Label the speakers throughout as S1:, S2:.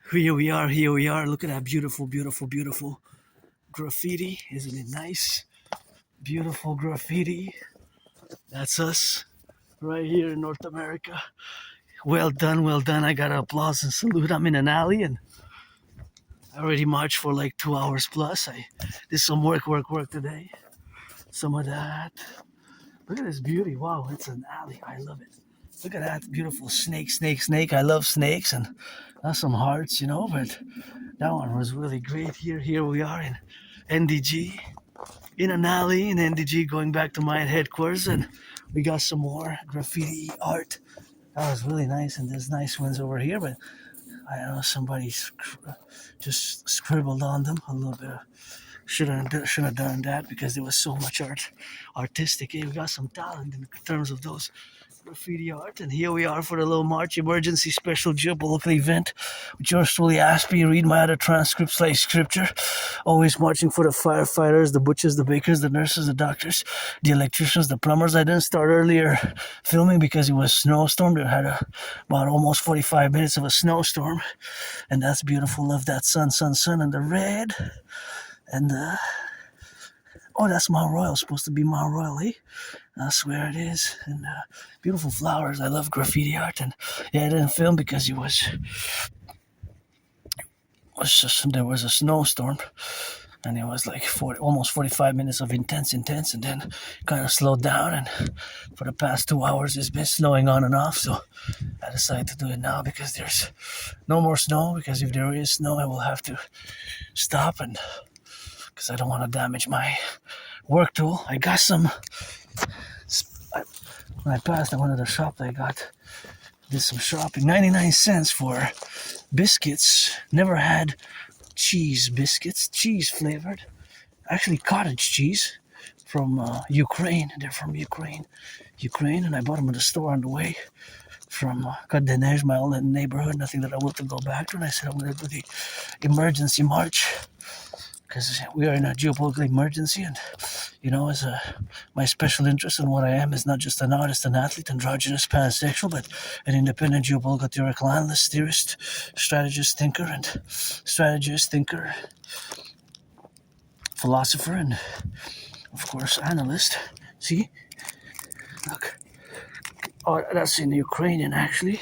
S1: Here we are, here we are. Look at that beautiful, beautiful, beautiful graffiti. Isn't it nice? Beautiful graffiti. That's us right here in North America. Well done, well done. I got to applause and salute. I'm in an alley and I already marched for like 2 hours plus. I did some work today. Some of that. Look at this beauty. Wow, it's an alley. I love it. Look at that beautiful snake. I love snakes and that's some hearts, but that one was really great. Here we are in NDG, in an alley in NDG, going back to my headquarters, and we got some more graffiti art. That was really nice, and there's nice ones over here, but I don't know, somebody just scribbled on them a little bit. Shouldn't have done that because there was so much artistic. We got some talent in terms of those graffiti art, and here we are for the little March emergency special geopolitical event with yours truly, Aspiesque. Read my other transcripts like scripture. Always marching for the firefighters, the butchers, the bakers, the nurses, the doctors, the electricians, the plumbers. I didn't start earlier filming because it was snowstorm. They had about almost 45 minutes of a snowstorm, and that's beautiful. Love that sun, and the red, and oh, that's Mount Royal. Supposed to be Mount Royal, eh? I swear it is. And beautiful flowers. I love graffiti art. And yeah, I didn't film because there was a snowstorm. And it was like almost 45 minutes of intense, and then kind of slowed down. And for the past 2 hours, it's been snowing on and off. So I decided to do it now because there's no more snow. Because if there is snow, I will have to stop, and because I don't want to damage my work tool. I got some. When I passed, I went to the shop. Did some shopping. 99 cents for biscuits. Never had cheese biscuits, cheese flavored. Actually, cottage cheese from Ukraine. They're from Ukraine, and I bought them at the store on the way from Denez, my old neighborhood. Nothing that I want to go back to. And I said I'm going to do the emergency march because we are in a geopolitical emergency, and as my special interest in what I am is not just an artist, an athlete, androgynous, pansexual, but an independent geopolitical theoretical analyst, theorist, strategist, thinker, philosopher, and of course analyst. See, look, oh, that's in Ukrainian actually,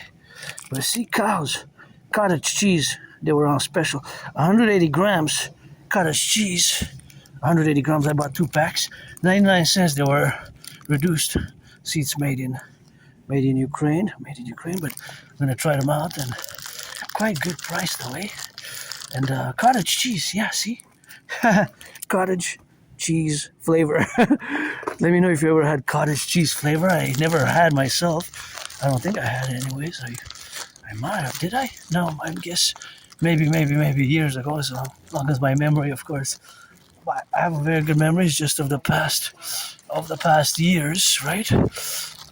S1: but see, cows, cottage cheese, they were on special, 180 grams. Cottage cheese, 180 grams. I bought 2 packs, 99 cents. They were reduced. See, it's made in Ukraine, but I'm gonna try them out, and quite good price though, eh? And cottage cheese, yeah, see, cottage cheese flavor. Let me know if you ever had cottage cheese flavor. I never had myself. I don't think I had it anyways. I might have. Did I? No, I guess. Maybe years ago, as long as my memory, of course. But I have a very good memories just of the past years, right?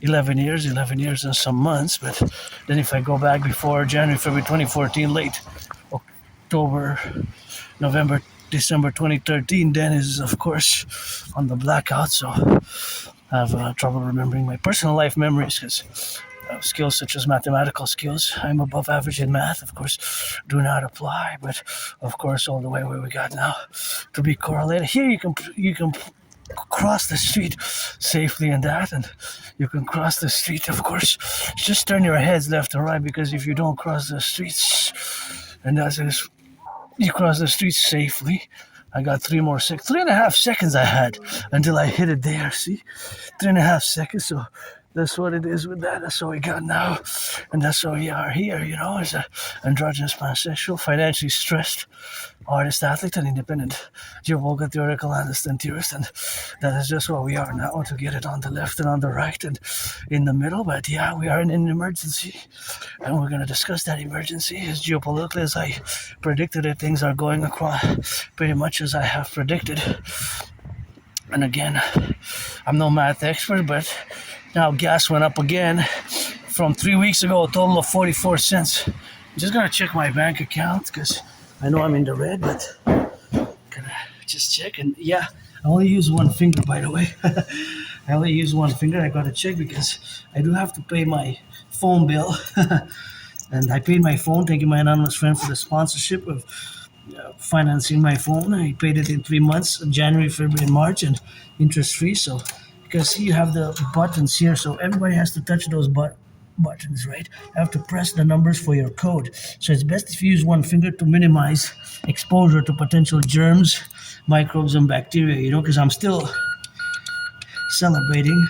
S1: 11 years and some months. But then if I go back before January, February 2014, late October, November, December 2013, then is, of course, on the blackout. So I have trouble remembering my personal life memories because skills such as mathematical skills, I'm above average in math, of course, do not apply, but of course all the way where we got now to be correlated. Here you can cross the street safely and you can cross the street, of course. Just turn your heads left and right, because if you don't cross the streets, and you cross the streets safely. I got 3.5 seconds I had until I hit it there, see? 3.5 seconds, so that's what it is with that. That's what we got now. And that's what we are here, as an androgynous, pansexual, financially stressed artist, athlete, and independent geopolitical theoretical analyst and theorist. And that is just what we are now, to get it on the left and on the right and in the middle. But yeah, we are in an emergency. And we're going to discuss that emergency as geopolitically as I predicted it. Things are going across pretty much as I have predicted. And again, I'm no math expert, but now gas went up again from 3 weeks ago, a total of 44 cents. I'm just going to check my bank account because I know I'm in the red, but gonna just check. And yeah, I only use one finger, by the way. I only use one finger. I got to check because I do have to pay my phone bill. And I paid my phone. Thank you, my anonymous friend, for the sponsorship of financing my phone. I paid it in 3 months, January, February, and March, and interest free. So, because see, you have the buttons here, so everybody has to touch those buttons, right? You have to press the numbers for your code. So it's best if you use one finger to minimize exposure to potential germs, microbes, and bacteria. Because I'm still celebrating.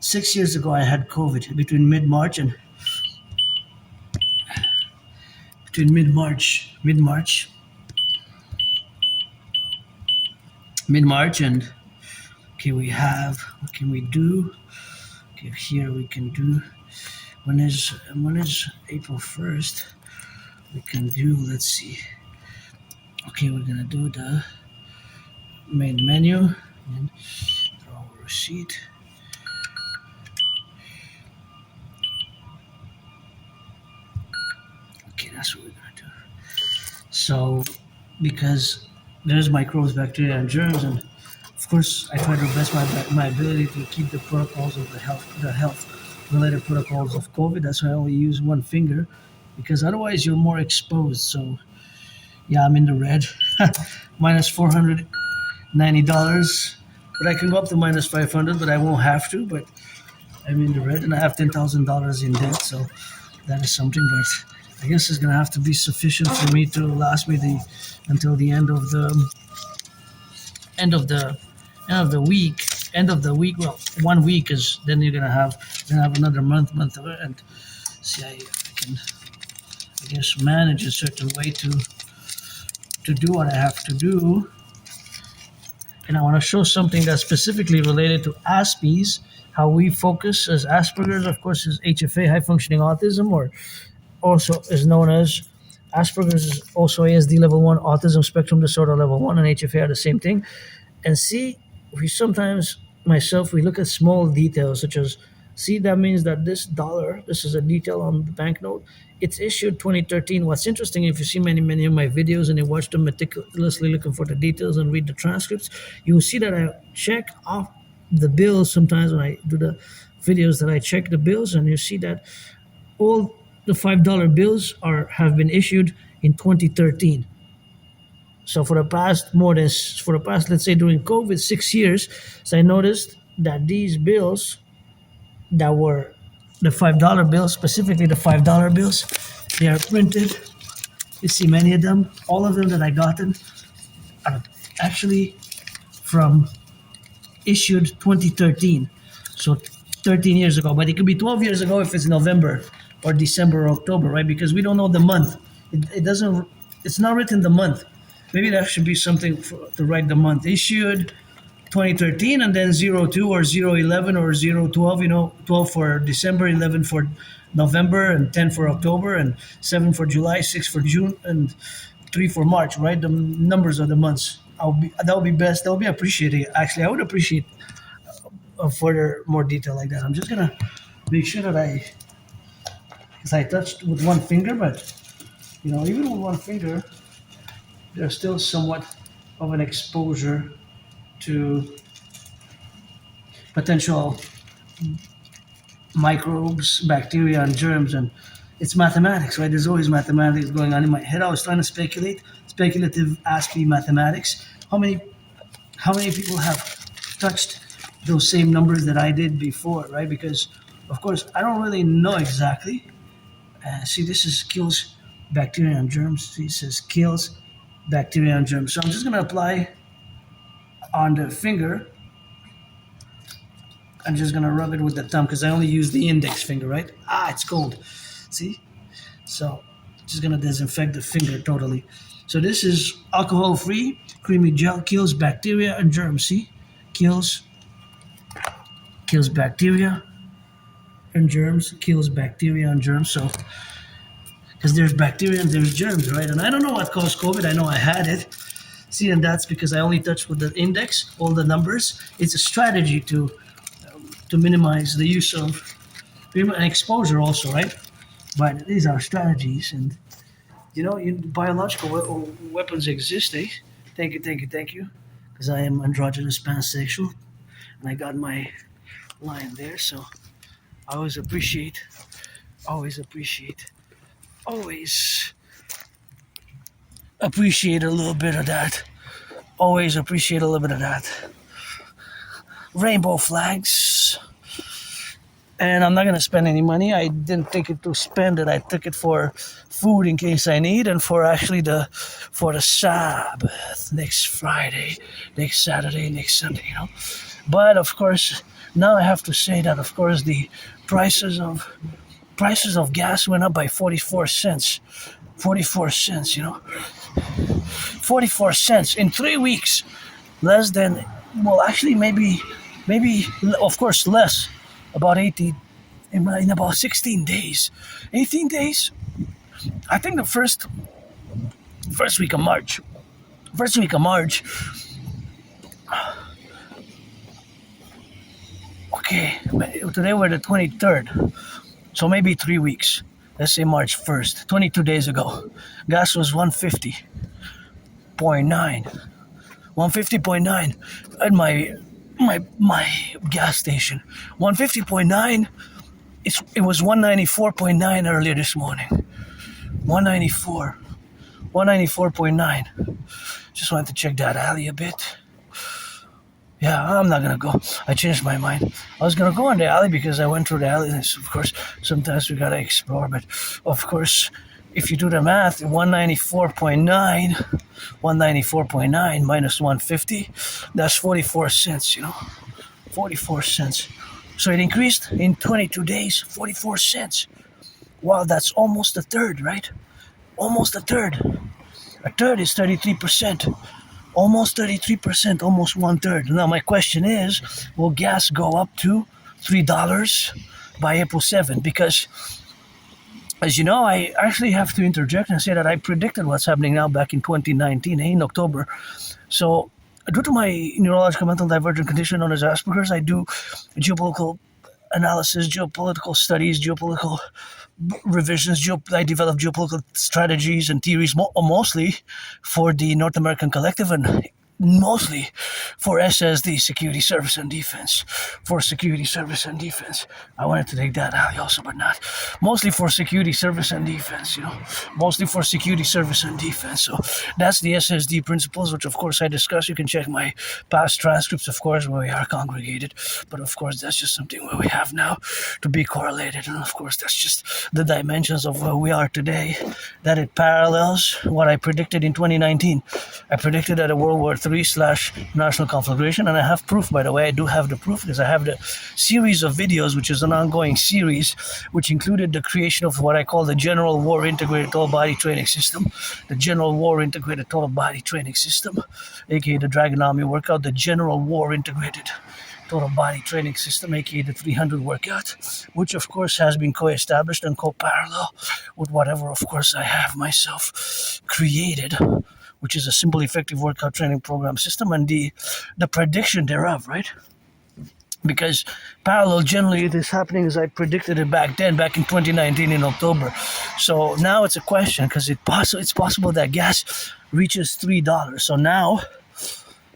S1: 6 years ago, I had COVID between mid-March, and okay, what can we do? Okay, here we can do, when is April 1st? We can do, let's see. Okay, we're gonna do the main menu and draw a receipt. Okay, that's what we're gonna do. So, because there's microbes, bacteria, and germs, and of course, I try to best my ability to keep the protocols of the health related protocols of COVID. That's why I only use one finger, because otherwise you're more exposed. So, yeah, I'm in the red, minus $490, but I can go up to minus 500, but I won't have to. But I'm in the red, and I have $10,000 in debt, so that is something. But I guess it's gonna have to be sufficient for me to last me until the end of the end of the end of the week. End of the week, well, 1 week, because then you're gonna have another month, and see, I can, I guess, manage a certain way to do what I have to do. And I want to show something that's specifically related to Aspies, how we focus as Asperger's, of course, is HFA, high functioning autism, or also is known as Asperger's, is also ASD level 1, autism spectrum disorder level 1, and HFA are the same thing. And see, we sometimes, myself, we look at small details such as, see, that means that this dollar, this is a detail on the banknote, it's issued 2013. What's interesting, if you see many of my videos and you watch them meticulously looking for the details and read the transcripts, you will see that I check off the bills sometimes when I do the videos, that I check the bills, and you see that all the $5 bills have been issued in 2013. So for the past, let's say during COVID, 6 years, so I noticed that these bills that were the $5 bills, specifically the $5 bills, they are printed. You see many of them, all of them that I gotten are actually from issued 2013. So 13 years ago, but it could be 12 years ago if it's November or December or October, right? Because we don't know the month. It's not written the month. Maybe that should be something to write the month. Issued 2013, and then 02 or 011 or 012, 12 for December, 11 for November, and 10 for October, and 7 for July, 6 for June, and 3 for March, right? The numbers of the months. That would be best. That would be appreciated. Actually, I would appreciate a further more detail like that. I'm just gonna make sure that because I touched with one finger, but even with one finger, there's still somewhat of an exposure to potential microbes, bacteria, and germs. And it's mathematics, right? There's always mathematics going on in my head. I was trying to speculative Aspie mathematics. How many people have touched those same numbers that I did before, right? Because, of course, I don't really know exactly. See, this is kills bacteria and germs. See, it says kills bacteria and germs. So I'm just going to apply on the finger. I'm just going to rub it with the thumb because I only use the index finger, right? It's cold. See? So just going to disinfect the finger totally. So this is alcohol-free creamy gel, kills bacteria and germs. See? Kills bacteria and germs, kills bacteria and germs. So, because there's bacteria and there's germs, right? And I don't know what caused COVID. I know I had it. See, and that's because I only touched with the index, all the numbers. It's a strategy to minimize the use of exposure also, right? But these are strategies, and biological weapons exist, eh? Thank you. Because I am androgynous pansexual, and I got my line there, so I always appreciate always appreciate a little bit of that. Always appreciate a little bit of that. Rainbow flags. And I'm not gonna spend any money. I didn't take it to spend it. I took it for food in case I need, and for actually for the Sabbath next Friday, next Saturday, next Sunday. You know. But of course, now I have to say that of course the prices of gas went up by 44 cents. 44 cents. You know. 44 cents in 3 weeks. Less than. Well, actually, maybe. Of course, less. About 18, in about 16 days. 18 days? I think the first week of March. Okay, today we're the 23rd. So maybe 3 weeks. Let's say March 1st, 22 days ago. Gas was 150.9. 150.9 at my gas station. 150.9. It was 194.9 earlier this morning. 194.9. Just wanted to check that alley a bit. Yeah, I'm not gonna go. I changed my mind. I was gonna go in the alley because I went through the alley, and of course sometimes we gotta explore, but of course if you do the math, 194.9 minus 150, that's 44 cents, 44 cents. So it increased in 22 days, 44 cents. Wow, that's almost a third, right? Almost a third. A third is 33%. Almost 33%, almost one third. Now my question is, will gas go up to $3 by April 7th? Because as you know, I actually have to interject and say that I predicted what's happening now back in 2019, in October. So, due to my neurological mental divergent condition known as Asperger's, I do geopolitical analysis, geopolitical studies, geopolitical revisions. I develop geopolitical strategies and theories, mostly for the North American Collectif and mostly for SSD, Security Service and Defense. For Security Service and Defense. I wanted to take that alley also, but not. Mostly for Security Service and Defense, Mostly for Security Service and Defense. So that's the SSD principles, which of course I discuss. You can check my past transcripts, of course, where we are congregated. But of course, that's just something where we have now to be correlated. And of course, that's just the dimensions of where we are today. That it parallels what I predicted in 2019. I predicted that a World War III/national conflagration, and I have proof, by the way. I do have the proof because I have the series of videos, which is an ongoing series, which included the creation of what I call the General War Integrated Total Body Training System, the General War Integrated Total Body Training System, aka the Dragon Army workout, the General War Integrated Total Body Training System, aka the 300 workout, which of course has been co-established and co-parallel with whatever, of course, I have myself created, which is a simple, effective workout training program system and the prediction thereof, right? Because parallel, generally, it is happening as I predicted it back then, back in 2019 in October. So now it's a question, because it's possible that gas reaches $3. So now,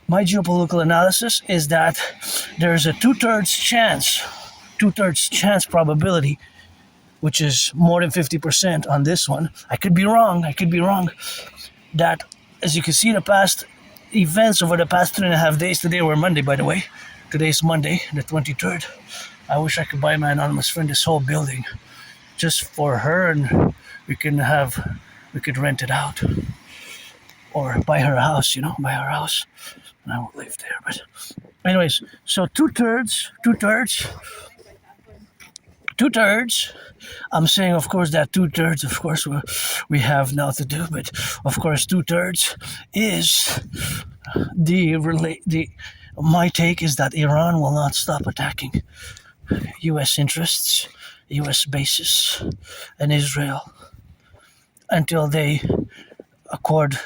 S1: my geopolitical analysis is that there's a two-thirds chance probability, which is more than 50% on this one. I could be wrong, that as you can see, the past events over the past 3.5 days, today were Monday, by the way. Today's Monday, the 23rd. I wish I could buy my anonymous friend this whole building just for her, and we could rent it out. Or buy her house, buy her house. And I won't live there, but anyways, so two-thirds. I'm saying, of course, that two-thirds, of course, we have now to do, but of course, two-thirds is my take is that Iran will not stop attacking U.S. interests, U.S. bases, and Israel until they accord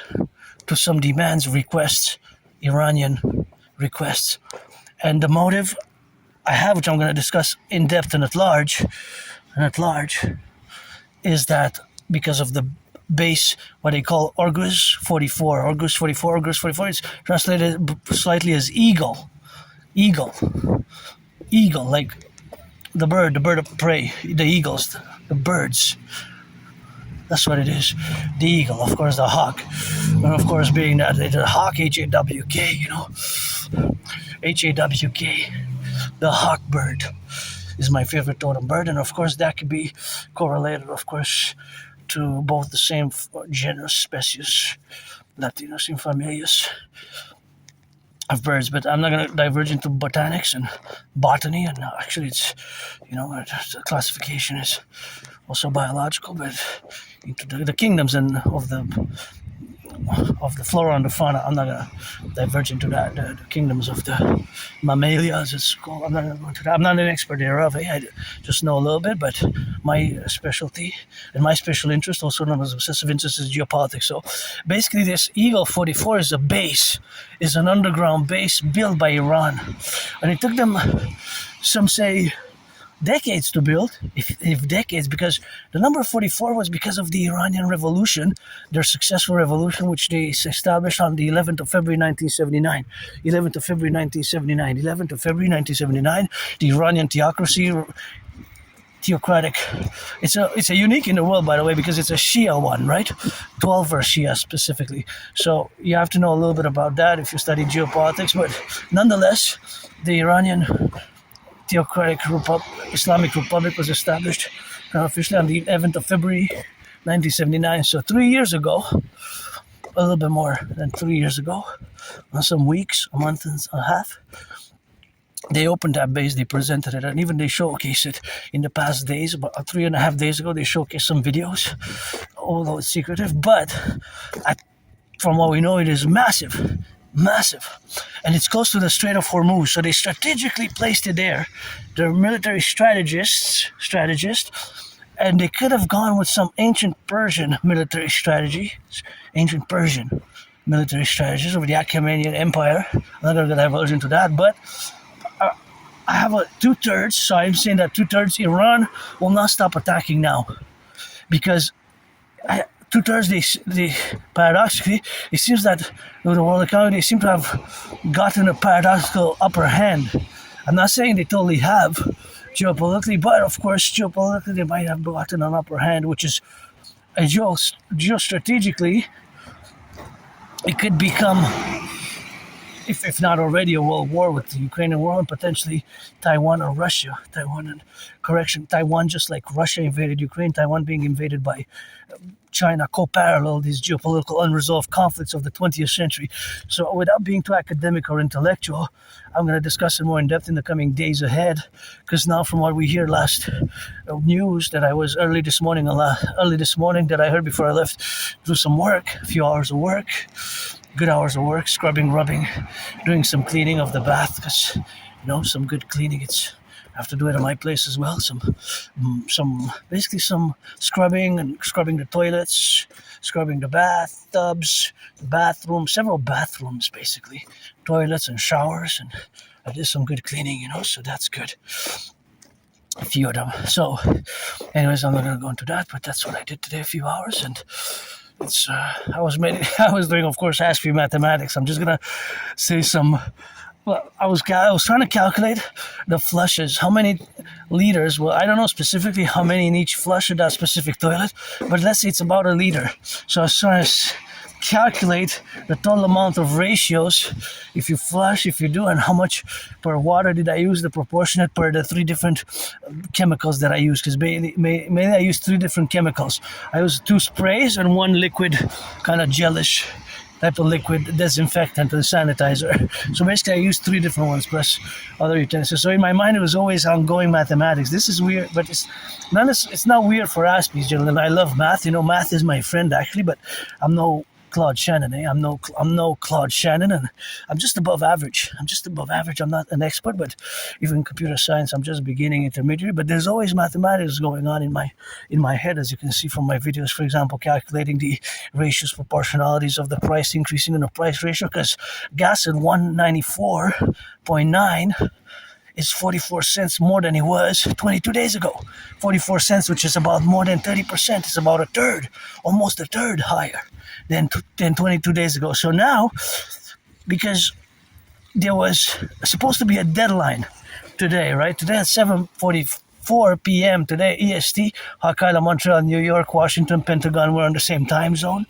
S1: to some demands, requests, Iranian requests. And the motive I have, which I'm going to discuss in depth and at large, is that because of the base, what they call Orgus 44, it's translated slightly as eagle, like the bird of prey, the eagles, the birds. That's what it is. The eagle, of course, the hawk. And of course, being that the hawk, H-A-W-K, H-A-W-K, the hawk bird is my favorite totem bird. And of course, that could be correlated, of course, to both the same genus, species, Latinos and familias of birds. But I'm not going to diverge into botanics and botany. And actually, it's, the classification is also biological, but into the kingdoms and of the flora and the fauna. I'm not gonna diverge into that. The kingdoms of the mammalia, as it's called. I'm not gonna go into that. I'm not an expert thereof. I just know a little bit, but my specialty and my special interest, also known as obsessive interest, is geopolitics. So basically, this Eagle 44 is an underground base built by Iran, and it took them, some say, decades to build, if decades, because the number 44 was because of the Iranian Revolution, their successful revolution, which they established on the 11th of February 1979. 11th of February 1979. 11th of February 1979, the Iranian theocratic. It's a unique in the world, by the way, because it's a Shia one, right? 12 verse Shia specifically. So you have to know a little bit about that if you study geopolitics, but nonetheless, the Iranian Theocratic Islamic Republic was established officially on the 11th of February 1979. So 3 years ago, a little bit more than 3 years ago, some weeks, a month and a half, they opened that base, they presented it, and even they showcased it in the past days. About 3.5 days ago, they showcased some videos, although it's secretive. But from what we know, it is massive, and it's close to the Strait of Hormuz, so they strategically placed it there. They're military strategists, and they could have gone with some ancient Persian military strategies over the Achaemenid Empire. I'm not going to diverge into that, but I have a 2/3, so I'm saying that 2/3 Iran will not stop attacking now, because 2/3, they paradoxically, it seems that with the world economy, they seem to have gotten a paradoxical upper hand. I'm not saying they totally have geopolitically, but of course, geopolitically, they might have gotten an upper hand, which is geostrategically, it could become, if not already, a world war with the Ukrainian war and potentially Taiwan or Russia. Taiwan, just like Russia invaded Ukraine, Taiwan being invaded by China, co-parallel these geopolitical unresolved conflicts of the 20th century. So without being too academic or intellectual, I'm going to discuss it more in depth in the coming days ahead, because now from what we hear last news that I was early this morning that I heard before I left, do some work, a few hours of work, good hours of work, scrubbing, rubbing, doing some cleaning of the bath, because some good cleaning, I have to do it at my place as well. Some scrubbing the toilets, scrubbing the bathtubs, the bathroom, several bathrooms basically, toilets and showers, and I did some good cleaning, so that's good. A few of them. So, anyways, I'm not gonna go into that, but that's what I did today, a few hours, and it's I was doing, of course, Aspiesque mathematics. I'm just gonna say some. Well, I was trying to calculate the flushes, how many liters. Well, I don't know specifically how many in each flush of that specific toilet, but let's say it's about 1 liter. So I was trying to calculate the total amount of ratios, if you flush, if you do, and how much per water did I use, the proportionate per the 3 different chemicals that I use, because mainly I use 3 different chemicals. I use 2 sprays and 1 liquid, kind of gelish type of liquid disinfectant and sanitizer. So basically I used 3 different ones plus other utensils. So in my mind it was always ongoing mathematics. This is weird, but it's not weird for Aspies, gentlemen. I love math. Math is my friend actually, but I'm no Claude Shannon. I'm no Claude Shannon, and I'm just above average. I'm not an expert, but even computer science, I'm just beginning intermediate. But there's always mathematics going on in my head, as you can see from my videos. For example, calculating the ratios, proportionalities of the price increasing in the price ratio, because gas at 194.9 is 44 cents more than it was 22 days ago. 44 cents, which is about more than 30%. It's about a third, almost a third higher than 22 days ago. So now, because there was supposed to be a deadline today, right? Today at 7:45 4 p.m. today, EST. Hokkaido, Montreal, New York, Washington, Pentagon, we're on the same time zone.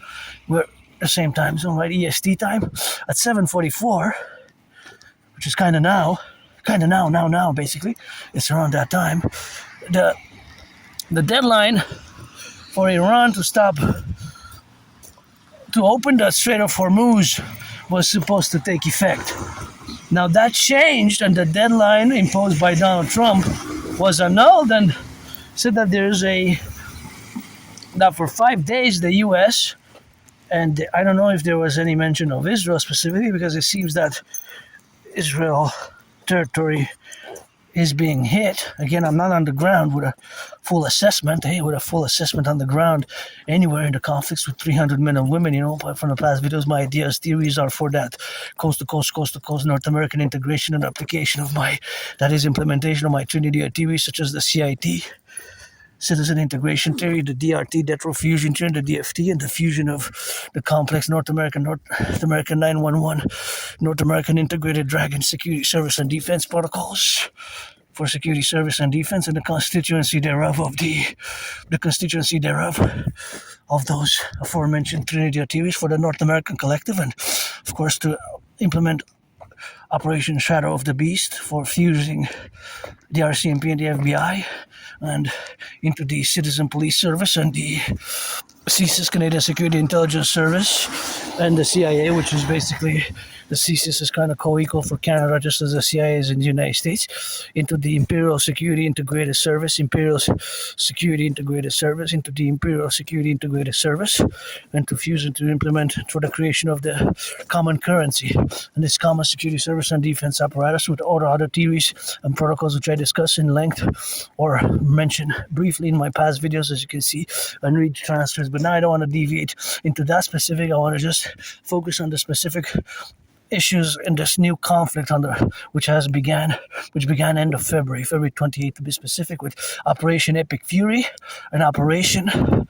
S1: We're the same time zone, right? EST time at 7:44, which is kind of now, basically. It's around that time. The deadline for Iran to open the Strait of Hormuz was supposed to take effect. Now that changed, and the deadline imposed by Donald Trump was annulled, and said that that for 5 days the U.S., and I don't know if there was any mention of Israel specifically, because it seems that Israel territory is being hit. Again, I'm not on the ground with a full assessment. With a full assessment on the ground anywhere in the conflicts with 300 men and women, but from the past videos, my ideas, theories are for that coast to coast North American integration and application of that is implementation of my Trinity of theories, such as the CIT, citizen integration theory, the DRT, fusion theory, the DFT, and the fusion of the complex North American 911, North American integrated dragon security service and defense protocols for security service and defense, and the constituency thereof of those aforementioned Trinity of theories for the North American Collective, and of course to implement Operation Shadow of the Beast for fusing the RCMP and the FBI and into the Citizen Police Service and the CSIS, Canadian Security Intelligence Service, and the CIA, which is basically the CSIS is kind of co-equal for Canada, just as the CIA is in the United States, into the Imperial Security Integrated Service, into the Imperial Security Integrated Service, and to fuse and to implement for the creation of the common currency and this common security service and defense apparatus with all the other theories and protocols which I discuss in length or mention briefly in my past videos, as you can see, and read transcripts. But now I don't want to deviate into that specific. I want to just focus on the specific issues in this new conflict which began end of February 28th to be specific, with Operation Epic Fury and Operation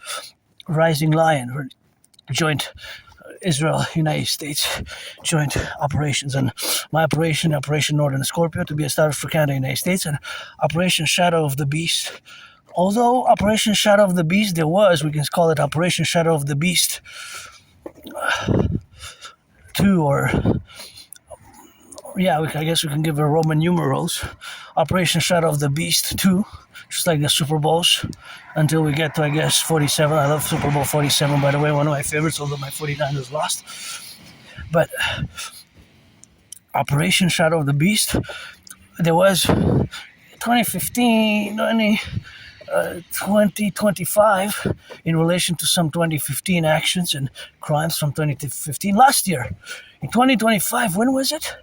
S1: Rising Lion, joint Israel-United States joint operations, and my Operation Northern Scorpio to be established for Canada and United States, and Operation Shadow of the Beast. Although Operation Shadow of the Beast we can call it Operation Shadow of the Beast 2, or I guess we can give it Roman numerals. Operation Shadow of the Beast 2, just like the Super Bowls, until we get to, I guess, 47. I love Super Bowl 47, by the way, one of my favorites, although my 49 was lost. But Operation Shadow of the Beast, there was 2025 in relation to some 2015 actions and crimes from 2015 last year. In 2025, when was it?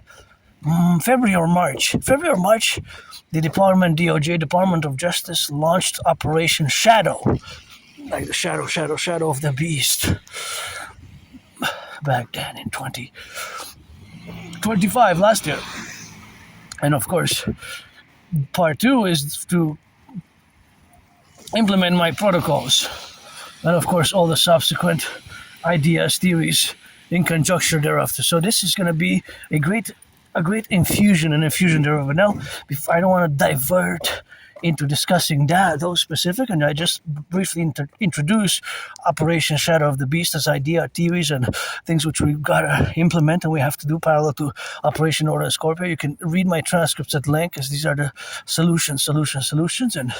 S1: February or March, the DOJ, Department of Justice, launched Operation Shadow, like the shadow of the beast, back then in 2025, last year. And of course, part 2 is to implement my protocols, and of course all the subsequent ideas, theories in conjunction thereafter. So this is going to be a great infusion thereof. But now, I don't want to divert into discussing those specific, and I just briefly introduce Operation Shadow of the Beast as idea, theories, and things which we've got to implement and we have to do parallel to Operation Northern Scorpio. You can read my transcripts at length, as these are the solutions. And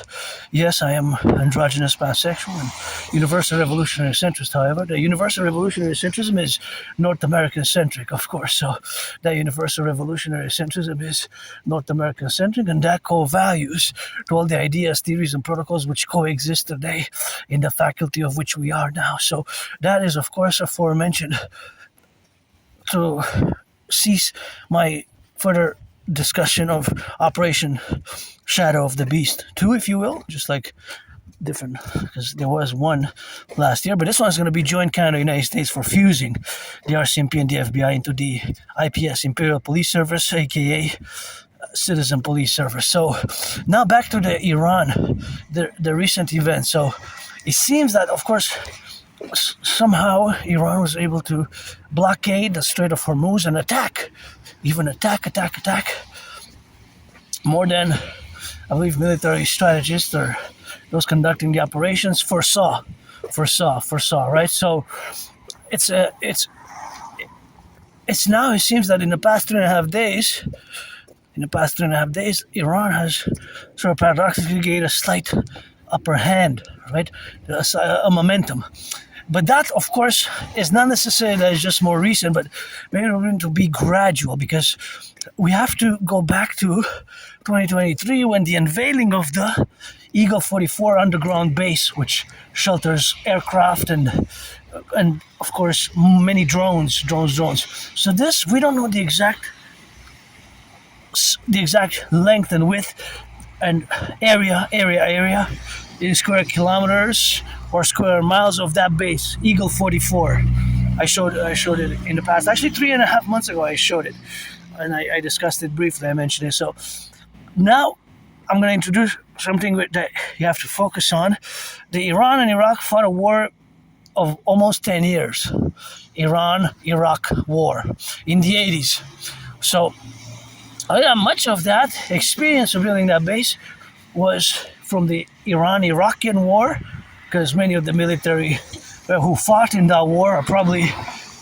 S1: yes, I am androgynous pansexual and universal revolutionary centrist. However, the universal revolutionary centrism is North American centric, of course. So that universal revolutionary centrism is North American centric, and that core values all the ideas, theories, and protocols which coexist today in the faculty of which we are now. So that is, of course, aforementioned to cease my further discussion of Operation Shadow of the Beast 2, if you will, just like different, because there was one last year, but this one's going to be joint Canada United States for fusing the RCMP and the FBI into the IPS, Imperial Police Service, aka Citizen Police Service. So now back to the Iran, the recent events. So it seems that, of course, somehow Iran was able to blockade the Strait of Hormuz and attack more than I believe military strategists or those conducting the operations foresaw, right? So it's now, it seems that in the past 3.5 days, Iran has sort of paradoxically gained a slight upper hand, right? A momentum. But that, of course, is not necessarily that it's just more recent, but maybe it's going to be gradual, because we have to go back to 2023 when the unveiling of the Eagle 44 underground base, which shelters aircraft and of course many drones. So this, we don't know the exact length and width and area in square kilometers or square miles of that base, Eagle 44. I showed it in the past. Actually, 3.5 months ago, I showed it, and I discussed it briefly. I mentioned it. So now I'm going to introduce something that you have to focus on. The Iran and Iraq fought a war of almost 10 years. Iran-Iraq war in the 80s. So much of that experience of building that base was from the Iran-Iraqian war, because many of the military who fought in that war are probably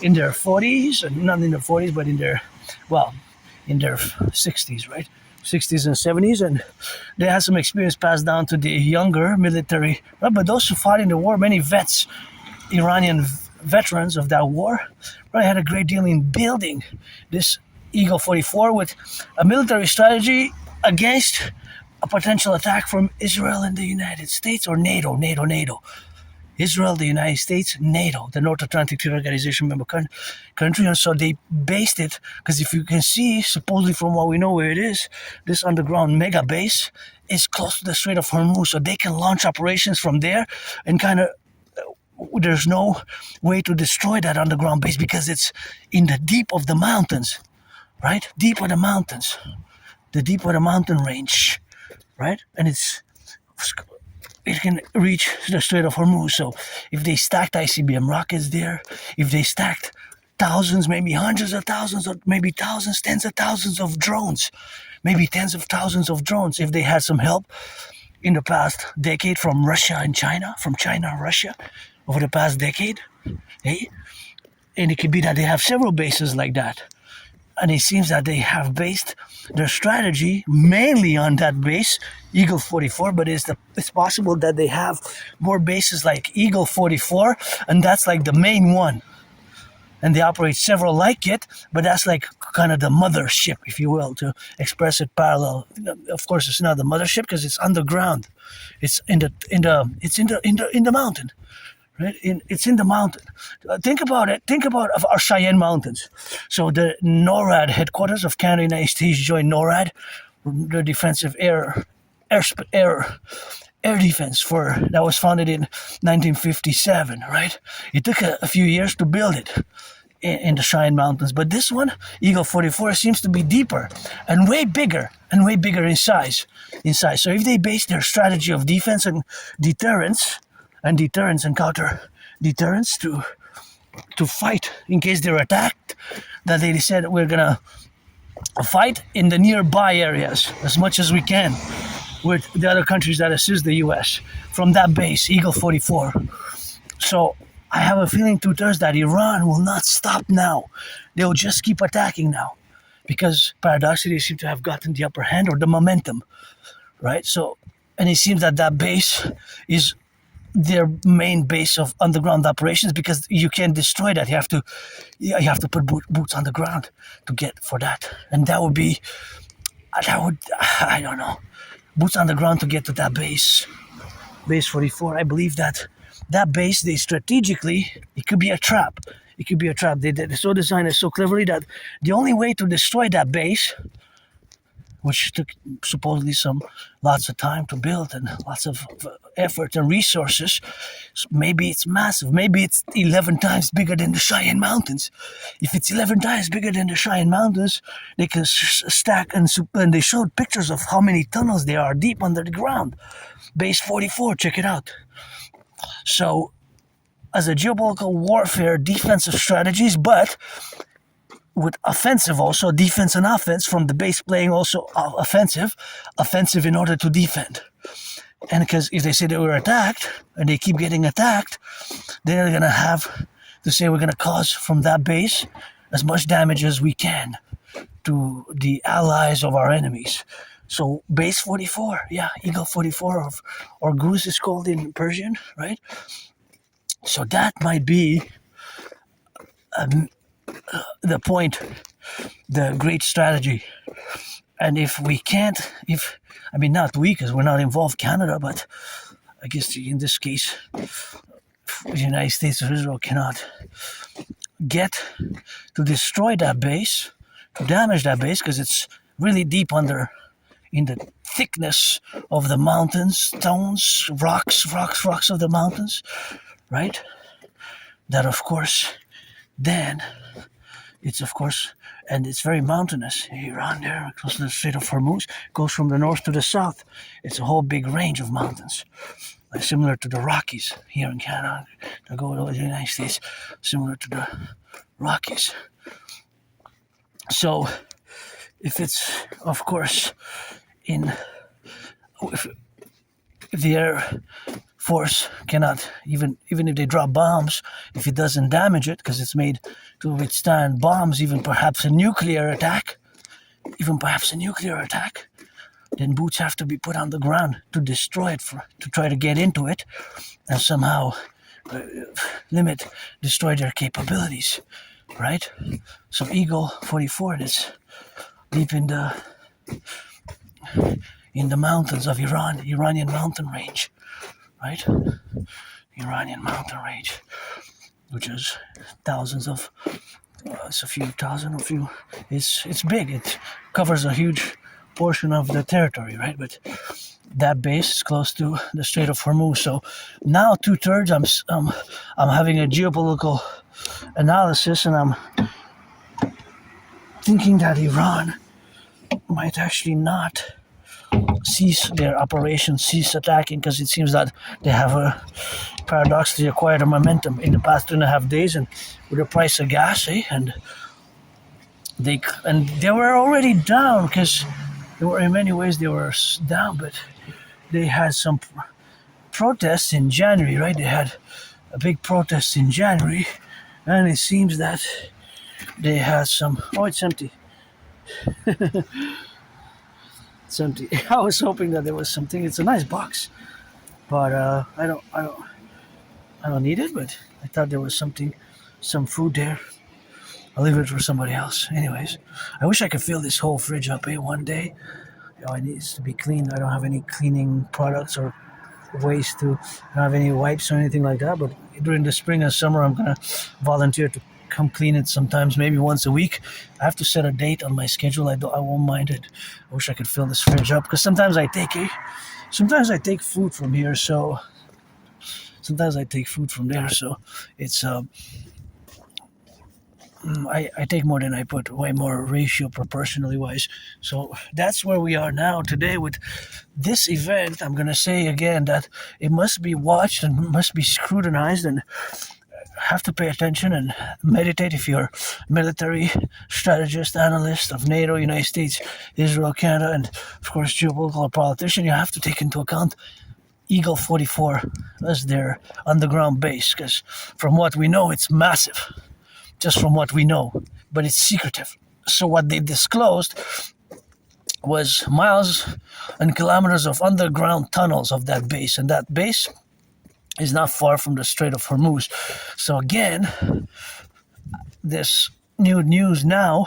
S1: in their 40s, and not in their 40s, but in their 60s, right? 60s and 70s, and they had some experience passed down to the younger military. But those who fought in the war, many vets, Iranian veterans of that war, really had a great deal in building this Eagle 44 with a military strategy against a potential attack from Israel and the United States, or NATO. Israel, the United States, NATO, the North Atlantic Treaty Organization member country. And so they based it, because if you can see, supposedly from what we know where it is, this underground mega base is close to the Strait of Hormuz, so they can launch operations from there, and kind of there's no way to destroy that underground base because it's in the deep of the mountains, right? Deep of the mountains, the deep of the mountain range, right? And it can reach the Strait of Hormuz. So if they stacked ICBM rockets there, if they stacked thousands, maybe hundreds of thousands, or maybe thousands, tens of thousands of drones, maybe tens of thousands of drones, if they had some help in the past decade from Russia and China, from China and Russia over the past decade, hey? And it could be that they have several bases like that. And it seems that they have based their strategy mainly on that base, Eagle 44, but it's possible that they have more bases like Eagle 44, and that's like the main one. And they operate several like it, but that's like kind of the mothership, if you will, to express it parallel. Of course, it's not the mothership because it's underground. It's in the mountain. Right? It's in the mountain. Think about it. Think about our Cheyenne Mountains. So the NORAD headquarters of Canada and the United States joined NORAD, the defensive air defense that was founded in 1957. Right? It took a few years to build it in the Cheyenne Mountains, but this one, Eagle 44, seems to be deeper and way bigger in size. So if they base their strategy of defense and deterrence and counter deterrence to fight in case they're attacked, that they said we're gonna fight in the nearby areas as much as we can with the other countries that assist the US from that base, Eagle 44. So I have a feeling two-thirds that Iran will not stop now. They'll just keep attacking now, because paradoxically they seem to have gotten the upper hand or the momentum, right? So, and it seems that base is their main base of underground operations, because you can't destroy that. You have to put boots on the ground to get for that, and I don't know, boots on the ground to get to that base 44. I believe that base, they strategically, it could be a trap. They so designed it so cleverly that the only way to destroy that base, which took supposedly lots of time to build and lots of effort and resources. Maybe it's massive. Maybe it's 11 times bigger than the Cheyenne Mountains. If it's 11 times bigger than the Cheyenne Mountains, they can stack, and they showed pictures of how many tunnels they are deep under the ground. Base 44, check it out. So, as a geopolitical warfare defensive strategies, but with offensive also, defense and offense, from the base playing also offensive in order to defend. And because if they say they were attacked and they keep getting attacked, they're going to have to say we're going to cause from that base as much damage as we can to the allies of our enemies. So base 44, yeah, eagle 44, or goose is called in Persian, right? So that might be the point, the great strategy. And if we can't, not we, because we're not involved, Canada, but I guess in this case, the United States or Israel cannot get to destroy that base, to damage that base, because it's really deep in the thickness of the mountains, stones, rocks of the mountains, right? That, of course, then it's, of course, and it's very mountainous. Iran there, close to the Strait of Hormuz, goes from the north to the south. It's a whole big range of mountains, similar to the Rockies here in Canada. They go to the United States, similar to the Rockies. So, if it's, of course, if the air force cannot, even if they drop bombs, if it doesn't damage it, because it's made to withstand bombs, even perhaps a nuclear attack, then boots have to be put on the ground to destroy it, to try to get into it and somehow destroy their capabilities, right? So Eagle 44 is deep in the mountains of Iranian mountain range, right? Iranian mountain range, which is thousands of, it's a few thousand, it's big. It covers a huge portion of the territory, right? But that base is close to the Strait of Hormuz. So now 2/3, I'm having a geopolitical analysis, and I'm thinking that Iran might actually not cease their operation, cease attacking, because it seems that they have paradoxically acquired a momentum in the past 2.5 days, and with the price of gas, and they were already down, because in many ways they were down, but they had some protests in January, right? They had a big protest in January, and it seems that they had some. Oh, it's empty. It's empty. I was hoping that there was something. It's a nice box, but I don't need it. But I thought there was some food there. I'll leave it for somebody else. Anyways, I wish I could fill this whole fridge up one day. It needs to be cleaned. I don't have any cleaning products or ways to. I don't have any wipes or anything like that. But during the spring and summer, I'm gonna volunteer to come clean it sometimes, maybe once a week. I have to set a date on my schedule. I won't mind it. I wish I could fill this fridge up, because sometimes I take food from here. So sometimes I take food from there. So it's I take more than I put, way more ratio proportionally wise. So that's where we are now today with this event. I'm going to say again that it must be watched and must be scrutinized, and have to pay attention and meditate if you're military strategist, analyst of NATO, United States, Israel, Canada, and of course geopolitical politician. You have to take into account Eagle 44 as their underground base, because from what we know, it's massive. Just from what we know, but it's secretive. So what they disclosed was miles and kilometers of underground tunnels of that base, and that base is not far from the Strait of Hormuz. So again, this new news now.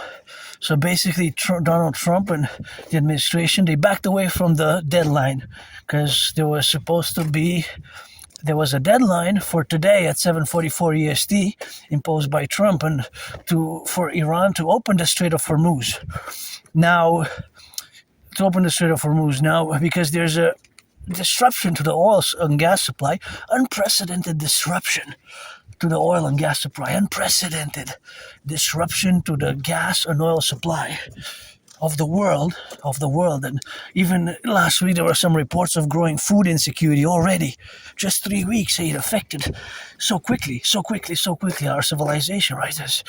S1: So basically, Donald Trump and the administration, they backed away from the deadline, because there was a deadline for today at 7:44 EST imposed by Trump, and for Iran to open the Strait of Hormuz. Now, because there's a disruption to the oil and gas supply, unprecedented disruption to the oil and gas supply, unprecedented disruption to the gas and oil supply. of the world, and even last week there were some reports of growing food insecurity already. Just 3 weeks, it affected so quickly our civilization, right? There's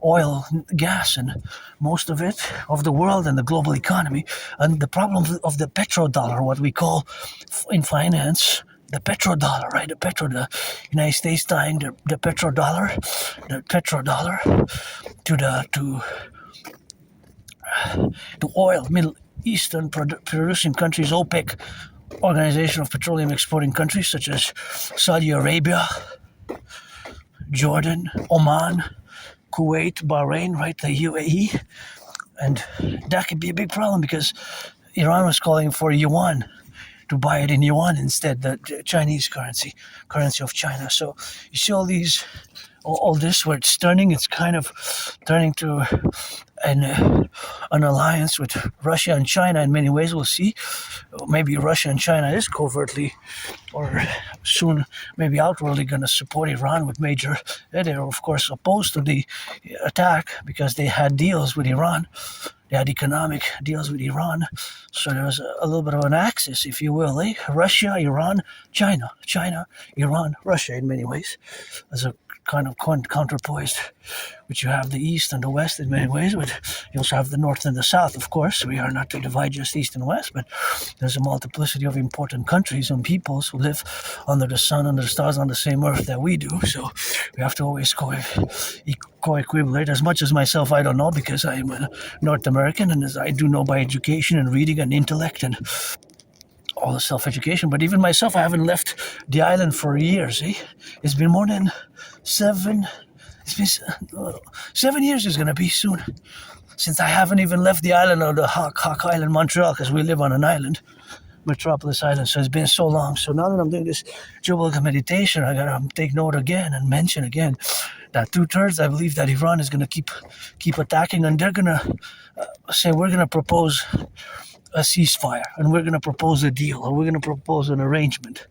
S1: oil, gas, and most of it, of the world and the global economy, and the problem of the petrodollar, what we call in finance the petrodollar, right? The United States tying the petrodollar to oil, Middle Eastern producing countries, OPEC, Organization of Petroleum Exporting Countries such as Saudi Arabia, Jordan, Oman, Kuwait, Bahrain, right, the UAE. And that could be a big problem because Iran was calling for yuan, to buy it in yuan instead, the Chinese currency of China. So you see all this where it's turning, it's kind of turning to an alliance with Russia and China in many ways. We'll see. Maybe Russia and China is covertly or soon maybe outwardly going to support Iran with major. They're of course opposed to the attack because they had deals with Iran. They had economic deals with Iran. So there was a little bit of an axis, if you will, Russia, Iran, China, Iran, Russia in many ways, as a kind of counterpoised, which you have the East and the West in many ways, but you also have the North and the South, of course. We are not to divide just East and West, but there's a multiplicity of important countries and peoples who live under the sun, under the stars, on the same earth that we do. So we have to always co-equilibrate. As much as myself, I don't know, because I'm a North American, and as I do know by education and reading and intellect and all the self-education, but even myself, I haven't left the island for years. It's been more than 7 years is going to be soon since I haven't even left the island of the Hawk Island, Montreal, because we live on an island, Metropolis Island. So it's been so long. So now that I'm doing this geopolitical meditation, I gotta take note again and mention again that 2/3, I believe that Iran is going to keep attacking, and they're going to say we're going to propose a ceasefire, and we're going to propose a deal, or we're going to propose an arrangement,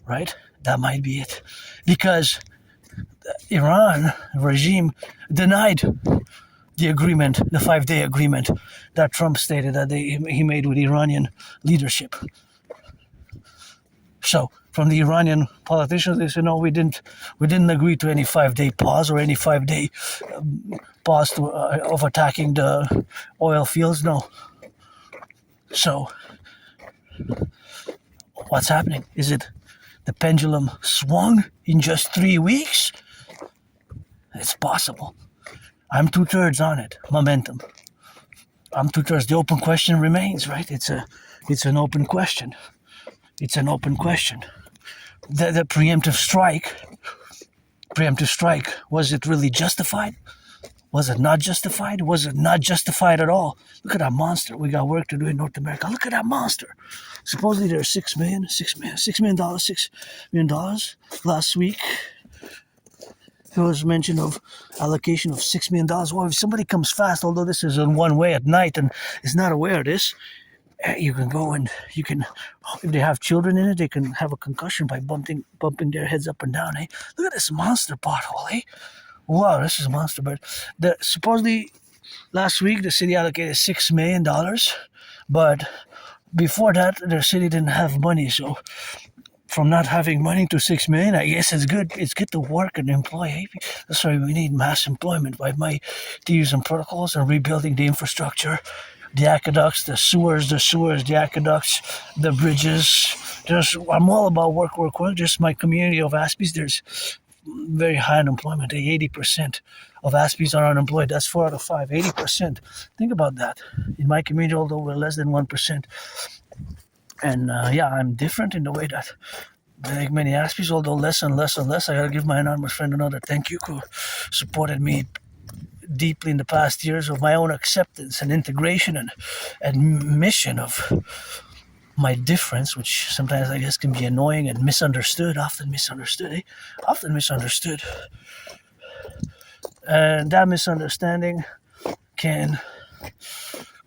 S1: right? That might be it, because the Iran regime denied the agreement, the 5-day agreement that Trump stated that he made with Iranian leadership. So from the Iranian politicians, they said, no, we didn't agree to any 5-day pause or any 5-day pause of attacking the oil fields. No. So what's happening? Is it the pendulum swung in just 3 weeks? It's possible. I'm 2/3 on it. Momentum. I'm 2/3. The open question remains, right? It's an open question. It's an open question. The preemptive strike, was it really justified? Was it not justified? Was it not justified at all? Look at that monster. We got work to do in North America. Look at that monster. Supposedly there's $6 million last week. There was mention of allocation of $6 million. Well, if somebody comes fast, although this is in one way at night and is not aware of this, you can go and you can, if they have children in it, they can have a concussion by bumping their heads up and down. Look at this monster pothole. Wow, this is a monster. But supposedly last week the city allocated $6 million, but before that the city didn't have money. So from not having money to $6 million, I guess it's good. It's good to work and employ. That's why we need mass employment by dues and protocols and rebuilding the infrastructure, the aqueducts, the sewers, the aqueducts, the bridges. I'm all about work. Just my community of Aspies, there's very high unemployment. 80% of Aspies are unemployed. That's 4 out of 5. 80%. Think about that. In my community, although we're less than 1%. And I'm different in the way that, like many Aspies, although less and less and less. I gotta give my anonymous friend another thank you, who supported me deeply in the past years of my own acceptance and integration and admission of my difference, which sometimes I guess can be annoying and misunderstood, often misunderstood. And that misunderstanding can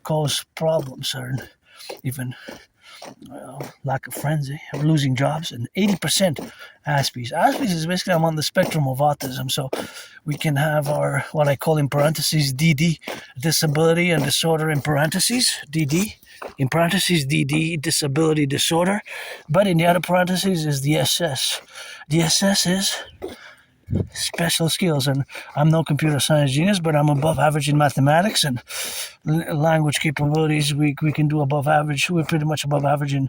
S1: cause problems or even lack of friends, we're losing jobs, and 80% Aspies. Aspies is basically I'm on the spectrum of autism, so we can have our, what I call in parentheses, DD, disability and disorder in parentheses, DD, in parentheses, DD, disability disorder, but in the other parentheses is the SS. The SS is special skills, and I'm no computer science genius, but I'm above average in mathematics and language capabilities. We can do above average. We're pretty much above average in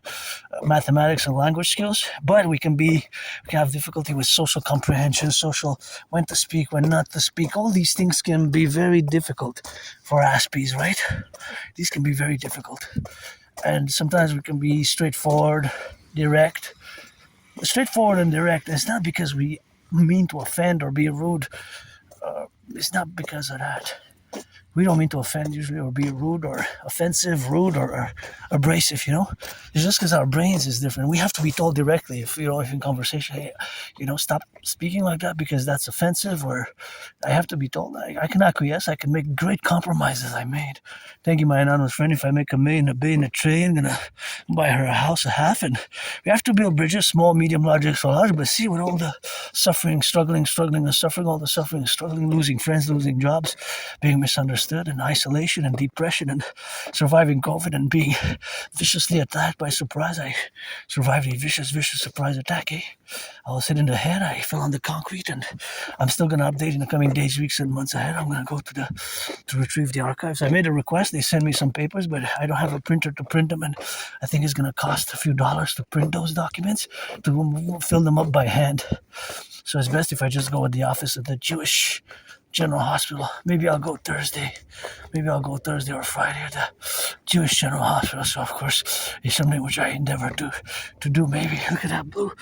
S1: mathematics and language skills, but we can have difficulty with social comprehension, social when to speak, when not to speak. All these things can be very difficult for Aspies, right? These can be very difficult, and sometimes we can be straightforward, direct. Straightforward and direct. It's not because we mean to offend or be rude. It's not because of that. We don't mean to offend usually or be rude or offensive, rude or abrasive, It's just because our brains is different. We have to be told directly if in conversation, hey, stop speaking like that because that's offensive, or I have to be told. I can acquiesce. I can make great compromises I made. Thank you, my anonymous friend. If I make $1 million, $1 billion, $1 trillion, I'm going to buy her a house, a half, and we have to build bridges, small, medium, large, extra large, but see, with all the suffering, struggling and suffering, all the suffering, struggling, losing friends, losing jobs, being misunderstood, and isolation and depression and surviving COVID and being viciously attacked by surprise. I survived a vicious surprise attack. I was hit in the head. I fell on the concrete, and I'm still going to update in the coming days, weeks, and months ahead. I'm going to go to retrieve the archives. I made a request. They sent me some papers, but I don't have a printer to print them, and I think it's going to cost a few dollars to print those documents, to fill them up by hand. So it's best if I just go at the office of the Jewish General Hospital. Maybe I'll go Thursday. Or Friday at the Jewish General Hospital. So, of course, it's something which I endeavor to do. Maybe. Look at that blue.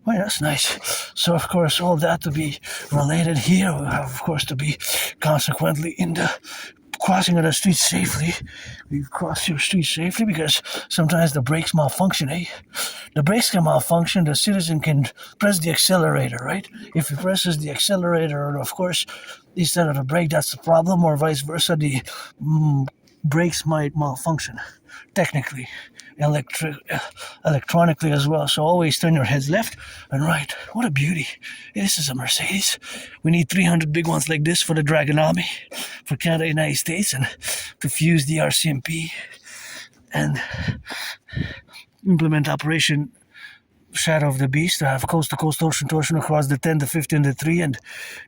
S1: Well, that's nice. So, of course, all that to be related here. We have, of course, to be consequently in the crossing of the street safely. We cross your street safely because sometimes the brakes malfunction, The brakes can malfunction. The citizen can press the accelerator, right? If he presses the accelerator, of course, instead of the brake, that's the problem, or vice versa, the brakes might malfunction, technically, electronically as well. So always turn your heads left and right. What a beauty. This is a Mercedes. We need 300 big ones like this for the Dragon Army, for Canada, United States, and to fuse the RCMP and implement Operation Shadow of the Beast, to have coast-to-coast, ocean-to-ocean across the 10, the 50, and the 3, and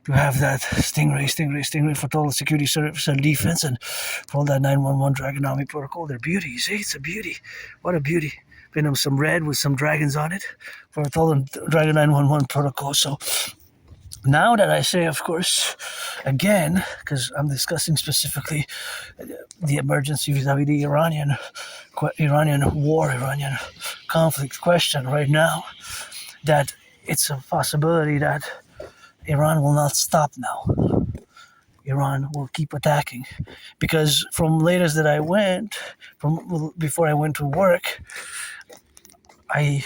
S1: to have that Stingray for total security service and defense, and for all that 911 Dragon Army protocol. They're beauties, It's a beauty. What a beauty. Paint them some red with some dragons on it for a total Dragon 911 protocol. So now that I say, of course, again, because I'm discussing specifically the emergency vis-a-vis the Iranian war, Iranian conflict question right now, that it's a possibility that Iran will not stop now. Iran will keep attacking, because from latest that I went, before I went to work, I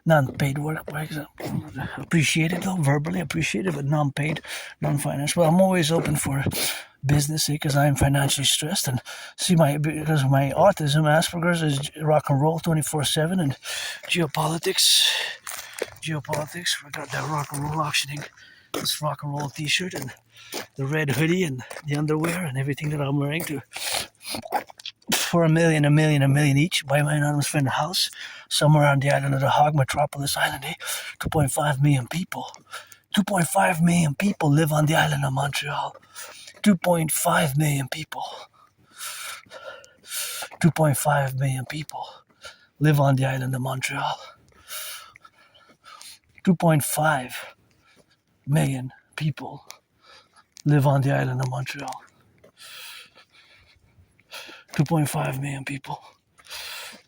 S1: non-paid work, for example. Appreciated though, verbally appreciated, but non-paid, non-financial. Well, I'm always open for business because I'm financially stressed, and because of my autism, Asperger's is rock and roll 24/7, and Geopolitiks. We got that rock and roll auctioning, this rock and roll T-shirt and the red hoodie and the underwear and everything that I'm wearing for $1 million each. Buy my anonymous friend a house somewhere on the island of the Hog, Metropolis Island. 2.5 million people. 2.5 million people live on the island of Montreal. 2.5 million people. 2.5 million people live on the island of Montreal. 2.5 million people live on the island of Montreal. 2.5 million people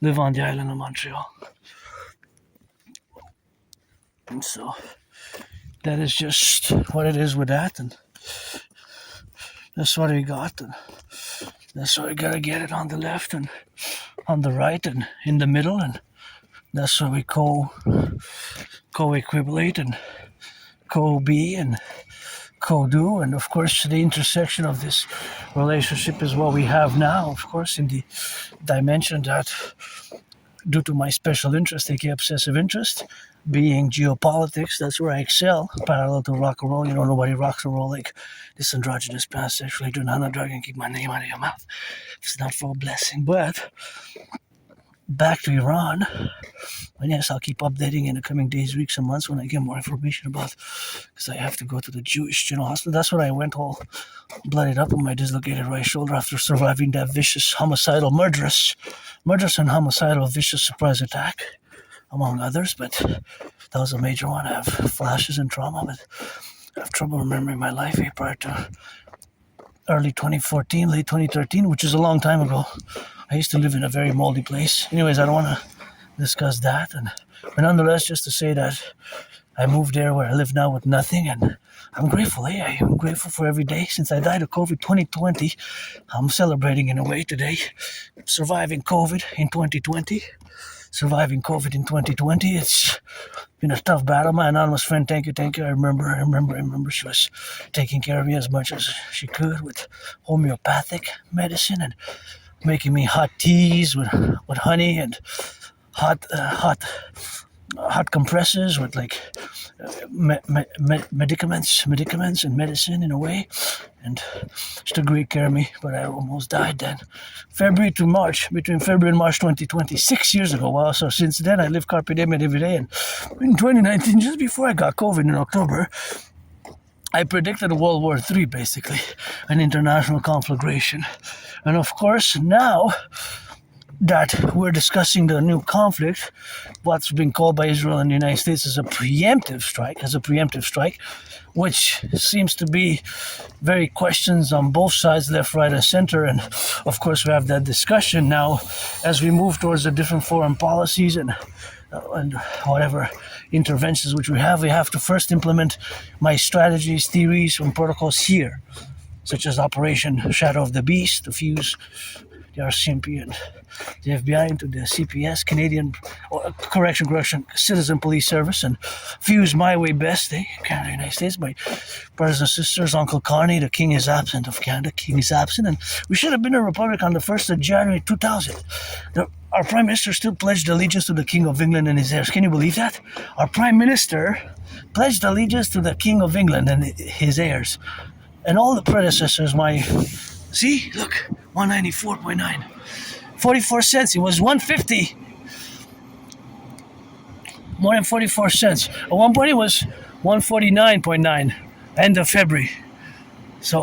S1: live on the island of Montreal. And so that is just what it is with that, and that's what we got, and that's why we gotta get it on the left and on the right and in the middle, and that's why we co-equivocate and co-be and co-do, and of course the intersection of this relationship is what we have now, of course, in the dimension that, due to my special interest, aka obsessive interest, being geopolitics, that's where I excel, parallel to rock and roll. You know, nobody rocks and roll like this androgynous pansexual Dunana drug and keep my name out of your mouth. It's not for a blessing. But back to Iran. And yes, I'll keep updating in the coming days, weeks, and months when I get more information about, because I have to go to the Jewish General Hospital. That's when I went all bloodied up on my dislocated right shoulder after surviving that vicious, murderous and homicidal vicious surprise attack, among others. But that was a major one. I have flashes and trauma, but I have trouble remembering my life prior to early 2014, late 2013, which is a long time ago. I used to live in a very moldy place. Anyways, I don't want to discuss that, but nonetheless, just to say that I moved there where I live now with nothing, and I'm grateful. I'm grateful for every day since I died of COVID 2020. I'm celebrating in a way today, surviving COVID in 2020. It's been a tough battle. My anonymous friend, thank you. I remember she was taking care of me as much as she could with homeopathic medicine and making me hot teas with honey and hot compresses with like medicaments and medicine in a way, and she took great care of me. But I almost died then. Between February and March 2020, 6 years ago. Wow! So since then I live carpe diem every day. And in 2019, just before I got COVID in October, I predicted a World War III, basically, an international conflagration. And of course, now that we're discussing the new conflict, what's been called by Israel and the United States as a preemptive strike, which seems to be very questions on both sides, left, right, and center. And of course, we have that discussion now as we move towards the different foreign policies and whatever interventions which we have to first implement my strategies, theories, and protocols here, such as Operation Shadow of the Beast, to fuse the RCMP and the FBI into the CPS, Citizen Police Service, and fuse my way best, Canada, United States, my brothers and sisters, Uncle Carney, the King is absent of Canada, and we should have been a republic on the 1st of January 2000. Our Prime Minister still pledged allegiance to the King of England and his heirs. Can you believe that? Our Prime Minister pledged allegiance to the King of England and his heirs. And all the predecessors, see, look, 194.9. 44 cents. It was 150. More than 44 cents. At one point it was 149.9. End of February. So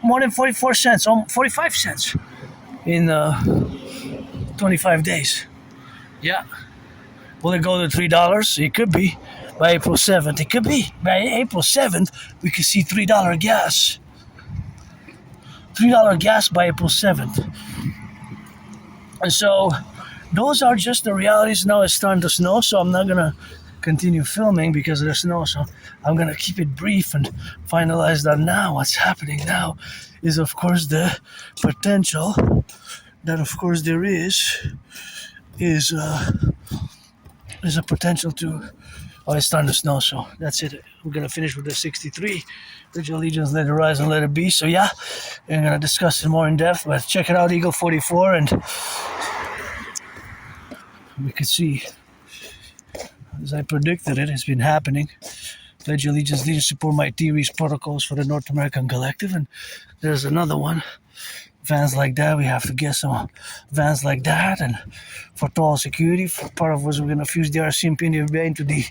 S1: more than 44 cents. 45 cents in 25 days. Yeah. Will it go to $3? It could be. By April 7th. It could be. By April 7th, we could see $3 gas. $3 gas by April 7th. And so those are just the realities. Now it's starting to snow, so I'm not going to continue filming because of the snow. So I'm going to keep it brief and finalize that now. What's happening now is, of course, the potential that, of course, there is a potential to... Oh, it's starting to snow, so that's it. We're going to finish with the 63. Pledge allegiance, let it rise and let it be. So yeah, we're going to discuss it more in depth, but check it out, Eagle 44, and we can see, as I predicted it's been happening. Pledge allegiance, leaders support my theories, protocols for the North American Collective, and there's another one. Vans like that, we have to get some vans like that, and for total security, for part of us, we're going to fuse the RCMP and the FBI into the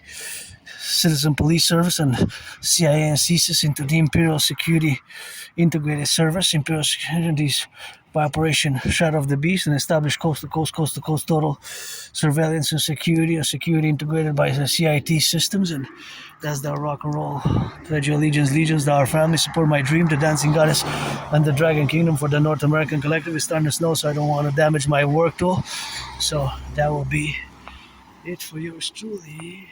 S1: Citizen Police Service, and CIA and CSIS into the Imperial Security Integrated Service, Imperial Security, by Operation Shadow of the Beast, and establish coast-to-coast total surveillance and security integrated by the CIT systems. And that's the rock and roll. Pledge your legions to our family, support my dream, the dancing goddess and the dragon kingdom for the North American Collective. It's starting to snow, so I don't want to damage my work tool. So that will be it for yours truly.